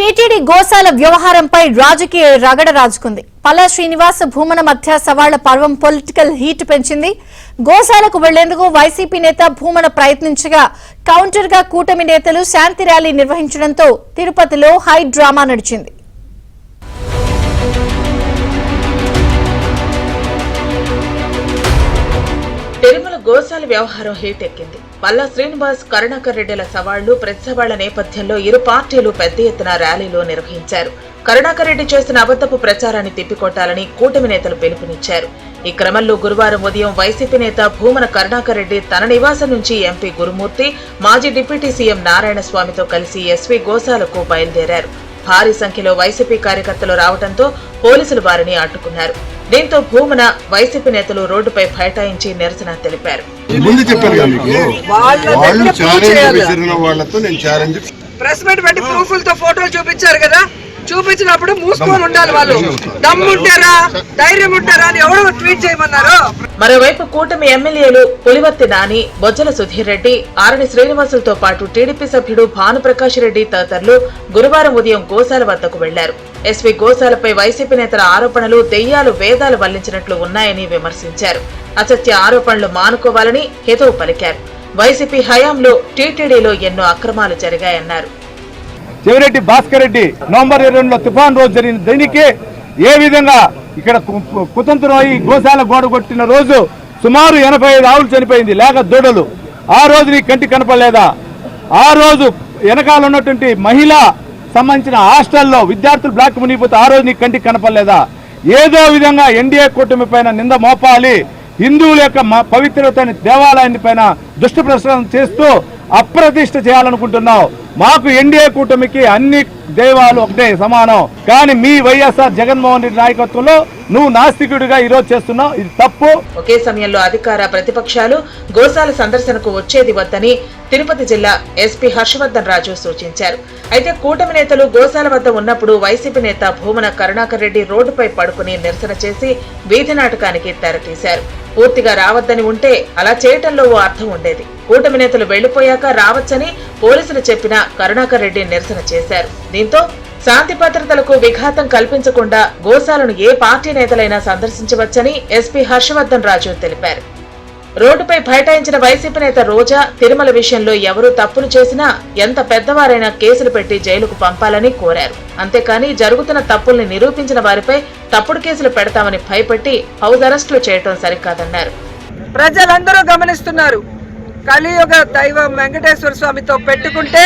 TTD గోశాల వ్యవహారంపై రాజకీయ రగడ రాజుకుంది. పల్లా శ్రీనివాస్ భూమన మధ్య సవాళ్ల పర్వం పొలిటికల్ హీట్ పెంచింది. గోశాలకు వెళ్లేందుకు వైసీపీ నేత భూమన ప్రయత్నించగా కౌంటర్ గా కూటమి నేతలు శాంతి ర్యాలీ నిర్వహించడంతో తిరుపతిలో హై డ్రామా నడిచింది. తిరుమల గోశాల వ్యవహారం హీట్ ఎక్కింది. పల్లా శ్రీనివాస్, కరుణాకర్ రెడ్డిల సవాళ్లు, ప్రతి సవాళ్ల నేపథ్యంలో ఇరు పార్టీలు పెద్ద ఎత్తున ర్యాలీలో నిర్వహించారు. కరుణాకర్ రెడ్డి చేసిన అబద్ధపు ప్రచారాన్ని తిప్పికొట్టాలని కూటమి నేతలు పిలుపునిచ్చారు. ఈ క్రమంలో గురువారం ఉదయం వైసీపీ నేత భూమన కరుణాకర్ రెడ్డి తన నివాసం నుంచి ఎంపీ గురుమూర్తి, మాజీ డిప్యూటీ సీఎం నారాయణ స్వామితో కలిసి ఎస్వీ గోశాలకు బయలుదేరారు. భారీ సంఖ్యలో వైసీపీ కార్యకర్తలు రావడంతో పోలీసులు వారిని అడ్డుకున్నారు. దీంతో భూమన, వైసీపీ నేతలు రోడ్డుపై బైఠాయించి నిరసన తెలిపారు. ప్రెస్ మీట్ పెట్టి ప్రూఫ్లతో ఫోటోలు చూపించారు కదా, చూపించినప్పుడు మూసుకొని ఉండాలి. వాళ్ళు దమ్ముంటారా, ధైర్యం ఉంటారా అని ఎవరు ట్వీట్ చేయమన్నారు. మరోవైపు కూటమి ఎమ్మెల్యేలు పులివర్తి నాని, బొజ్జల సుధీర్ రెడ్డి, ఆరణి శ్రీనివాసులతో పాటు టీడీపీ సభ్యుడు భానుప్రకాష్ రెడ్డి తదితరులు గురువారం ఉదయం గోశాల వద్దకు వెళ్లారు. ఎస్వీ గోశాలపై వైసీపీ నేతల ఆరోపణలు దెయ్యాలు వేదాలు వల్లించినట్లు ఉన్నాయని విమర్శించారు. అసత్య ఆరోపణలు మానుకోవాలని హితవు పలికారు. వైసీపీ హయాంలో టీటీడీలో ఎన్నో అక్రమాలు జరిగాయన్నారు. చెవిరెడ్డి భాస్కర్ రెడ్డి నవంబర్ 22లో తుఫాన్ రోజు జరిగిన దీనికి ఏ విధంగా ఇక్కడ కుతంత్రం అయి గోశాల గోడ కొట్టిన రోజు సుమారు 85 ఆవులు చనిపోయింది, లేక దూడలు. ఆ రోజు నీ కంటి కనపడలేదా? ఆ రోజు వెనకాల ఉన్నటువంటి మహిళా సంబంధించిన హాస్టల్లో విద్యార్థులు బ్లాక్ మునిగిపోతే ఆ రోజు నీ కంటికి కనపడలేదా? ఏదో విధంగా ఎన్డీఏ కూటమి పైన నింద మోపాలి, హిందువుల యొక్క పవిత్రతని దేవాలయాన్ని పైన దుష్ట ప్రచారం చేస్తూ అప్రతిష్ఠ చేయాలనుకుంటున్నావు. మాకు ఎన్డీఏ కూటమికి అన్ని దైవాలు ఒకటే సమానం. కానీ మీ వైఎస్ఆర్ జగన్మోహన్ రెడ్డి నాయకత్వంలో నువ్వు నాస్తికుడిగా ఈరోజు చేస్తున్నావు, ఇది తప్పు. ఒకే సమయంలో అధికార ప్రతిపక్షాలు గోశాల సందర్శనకు వచ్చేది వద్దని తిరుపతి జిల్లా ఎస్పీ హర్షవర్ధన్ రాజు సూచించారు. అయితే కూటమి నేతలు గోశాల వద్ద ఉన్నప్పుడు వైసీపీ నేత భూమన కరుణాకర్ రెడ్డి రోడ్డుపై పడుకుని నిరసన చేసి వీధి నాటకానికి తెరతీశారు. పూర్తిగా రావద్దని ఉంటే అలా చేయటంలో ఓ అర్థం ఉండేది. కూటమి నేతలు వెళ్లిపోయాక రావచ్చని పోలీసులు చెప్పినా కరుణాకర్ రెడ్డి నిరసన చేశారు. దీంతో శాంతి భద్రతలకు విఘాతం కల్పించకుండా గోశాలను ఏ పార్టీ నేతలైనా సందర్శించవచ్చని ఎస్పీ హర్షవర్ధన్ రాజు తెలిపారు. రోడ్డుపై బైఠాయించిన వైసీపీ నేత రోజా తిరుమల విషయంలో ఎవరు తప్పులు చేసినా ఎంత పెద్దవారైనా కేసులు పెట్టి జైలుకు పంపాలని కోరారు. అంతేకాని జరుగుతున్న తప్పుల్ని నిరూపించిన వారిపై తప్పుడు కేసులు పెడతామని భయపెట్టి హౌస్ అరెస్టులు చేయటం సరికాదన్నారు. ప్రజలందరూ గమనిస్తున్నారు. కలియుగ దైవం వెంకటేశ్వర స్వామితో పెట్టుకుంటే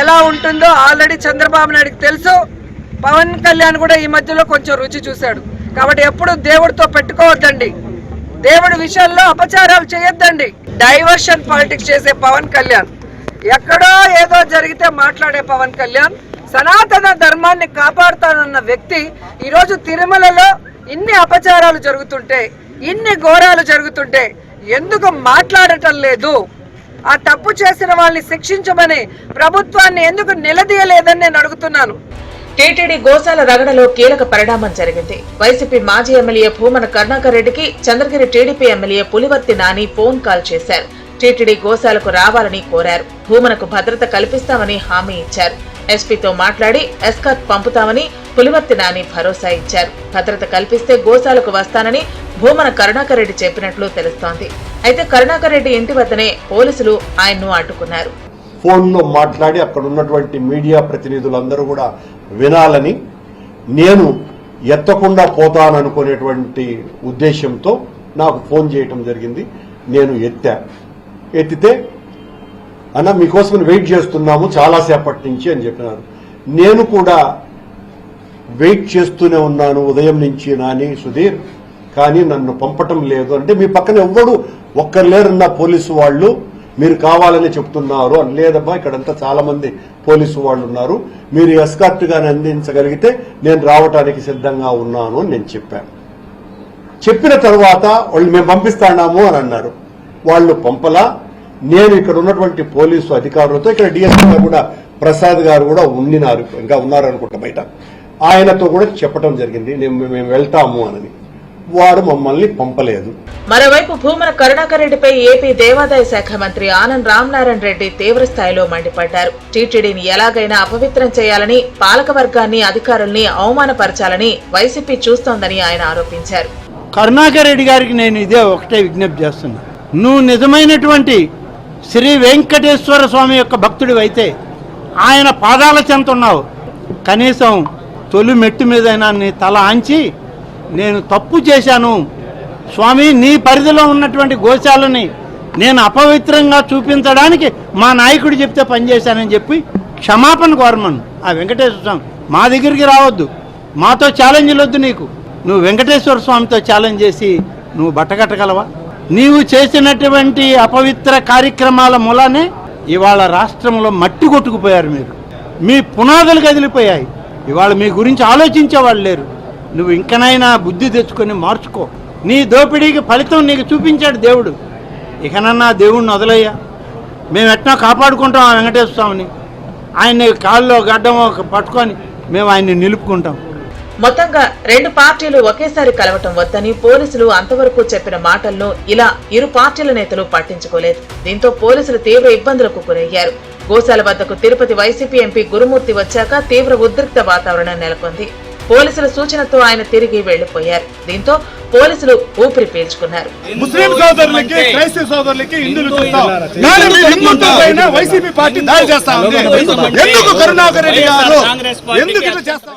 ఎలా ఉంటుందో ఆల్రెడీ చంద్రబాబు నాయుడికి తెలుసు. పవన్ కళ్యాణ్ కూడా ఈ మధ్యలో కొంచెం రుచి చూశాడు. కాబట్టి ఎప్పుడు దేవుడితో పెట్టుకోవద్దండి, దేవుడి విషయంలో అపచారాలు చేయొద్దండి. డైవర్షన్ పాలిటిక్స్ చేసే పవన్ కళ్యాణ్, ఎక్కడో ఏదో జరిగితే మాట్లాడే పవన్ కళ్యాణ్, సనాతన ధర్మాన్ని కాపాడుతానన్న వ్యక్తి ఈరోజు తిరుమలలో ఇన్ని అపచారాలు జరుగుతుంటే, ఇన్ని ఘోరాలు జరుగుతుంటే ఎందుకు మాట్లాడటం లేదు? ఆ తప్పు చేసిన వాళ్ళని శిక్షించమని ప్రభుత్వాన్ని ఎందుకు నిలదీయలేదని నేను అడుగుతున్నాను. టీటీడీ గోశాల రగడలో కీలక పరిణామం జరిగింది. వైసీపీ మాజీ ఎమ్మెల్యే భూమన కరుణాకర్ రెడ్డికి Chandragiri TDP MLA Pulivarthi Nani phone call చేశారు. టీటీడీ గోశాలకు రావాలని కోరారు. భూమనకు భద్రత కల్పిస్తామని హామీ ఇచ్చారు. ఎస్పీతో మాట్లాడి ఎస్కార్ట్ పంపుతామని పులివర్తి నాని భరోసా ఇచ్చారు. భద్రత కల్పిస్తే గోశాలకు వస్తానని భూమన కరుణాకర్ రెడ్డి చెప్పినట్లు తెలుస్తోంది. అయితే కరుణాకర్ రెడ్డి ఇంటి వద్దనే పోలీసులు ఆయన్ను అడ్డుకున్నారు. ఫోన్లో మాట్లాడి అక్కడ ఉన్నటువంటి మీడియా ప్రతినిధులందరూ కూడా వినాలని, నేను ఎత్తకుండా పోతాననుకునేటువంటి ఉద్దేశంతో నాకు ఫోన్ చేయటం జరిగింది. నేను ఎత్తితే అన్న మీకోసం వెయిట్ చేస్తున్నాము చాలాసేపటి నుంచి అని చెప్పినారు. నేను కూడా వెయిట్ చేస్తూనే ఉన్నాను ఉదయం నుంచి నాని, సుధీర్, కానీ నన్ను పంపటం లేదు. అంటే మీ పక్కన ఎవ్వడు ఒక్కరు లేరన్న పోలీసు వాళ్ళు, మీరు కావాలని చెప్తున్నారు అని. లేదబ్బా, ఇక్కడంతా చాలా మంది పోలీసు వాళ్ళు ఉన్నారు, మీరు ఎస్కార్ట్ గాని అందించగలిగితే నేను రావటానికి సిద్ధంగా ఉన్నాను అని నేను చెప్పాను. చెప్పిన తర్వాత వాళ్ళు మేము పంపిస్తాము అని అన్నారు. వాళ్ళు పంపలా. నేను ఇక్కడ ఉన్నటువంటి పోలీసు అధికారులతో, ఇక్కడ డిఎస్పీ కూడా ప్రసాద్ గారు కూడా ఇంకా ఉన్నారు అనుకుంటా బయట, ఆయనతో కూడా చెప్పడం జరిగింది మేము వెళ్తాము అని. వారు మమ్మల్ని పంపలేదు. మరోవైపు భూమన కరుణాకర్ రెడ్డిపై ఏపీ దేవాదాయ శాఖ మంత్రి ఆనం రామనారాయణ రెడ్డి తీవ్ర స్థాయిలో మండిపడ్డారు. టీటీడీని ఎలాగైనా అపవిత్రం చేయాలని, పాలకవర్గాన్ని, అధికారుల్ని అవమానపరచాలని వైసీపీ చూస్తోందని ఆయన ఆరోపించారు. కరుణాకర్ రెడ్డి గారికి నేను ఇదే ఒకటే విజ్ఞప్తి చేస్తున్నా. నువ్వు నిజమైనటువంటి శ్రీ వెంకటేశ్వర స్వామి యొక్క భక్తుడు అయితే ఆయన పాదాల చెంత ఉన్నావు. కనీసం తొలి మెట్టు మీదైనా నీ తల ఆంచి నేను తప్పు చేశాను స్వామి, నీ పరిధిలో ఉన్నటువంటి గోశాలని నేను అపవిత్రంగా చూపించడానికి మా నాయకుడు చెప్తే పనిచేశానని చెప్పి క్షమాపణ కోరమను. ఆ వెంకటేశ్వర స్వామి మా దగ్గరికి రావద్దు, మాతో ఛాలెంజ్లు వద్దు. నువ్వు వెంకటేశ్వర స్వామితో ఛాలెంజ్ చేసి నువ్వు బట్టకట్టగలవా? నీవు చేసినటువంటి అపవిత్ర కార్యక్రమాల మూలానే ఇవాళ రాష్ట్రంలో మట్టి కొట్టుకుపోయారు. మీ పునాదులు కదిలిపోయాయి. ఇవాళ మీ గురించి ఆలోచించేవాళ్ళు లేరు. నువ్వు ఇంకనైనా బుద్ధి తెచ్చుకొని మార్చుకో. నీ దోపిడీకి ఫలితం నీకు చూపించాడు దేవుడు. ఇకనన్నా దేవుణ్ణి వదలయ్యా. మేము ఎట్లా కాపాడుకుంటాం ఆ వెంకటేశ్వర స్వామిని. ఆయన్ని కాల్లో గడ్డమో పట్టుకొని మేము ఆయన్ని నిలుపుకుంటాం. మొత్తంగా రెండు పార్టీలు ఒకేసారి కలవటం వద్దని పోలీసులు అంతవరకు చెప్పిన మాటలను ఇలా ఇరు పార్టీల నేతలు పట్టించుకోలేదు. దీంతో పోలీసులు తీవ్ర ఇబ్బందులకు గురయ్యారు. గోశాల వద్దకు తిరుపతి వైసీపీ ఎంపీ గురుమూర్తి వచ్చాక తీవ్ర ఉద్రిక్త వాతావరణం నెలకొంది. పోలీసుల సూచనతో ఆయన తిరిగి వెళ్లిపోయారు. దీంతో పోలీసులు ఊపిరి పీల్చుకున్నారు. ముస్లిం సోదరులకి, క్రైస్తవ సోదరులకి హిందువులు చూస్తాం, కానీ మీ హిందుత్వపైన వైసీపీ పార్టీ దాడి చేస్తా ఉంది. ఎందుకు కరుణాకర్ రెడ్డి గారు ఎందుకు చేస్తా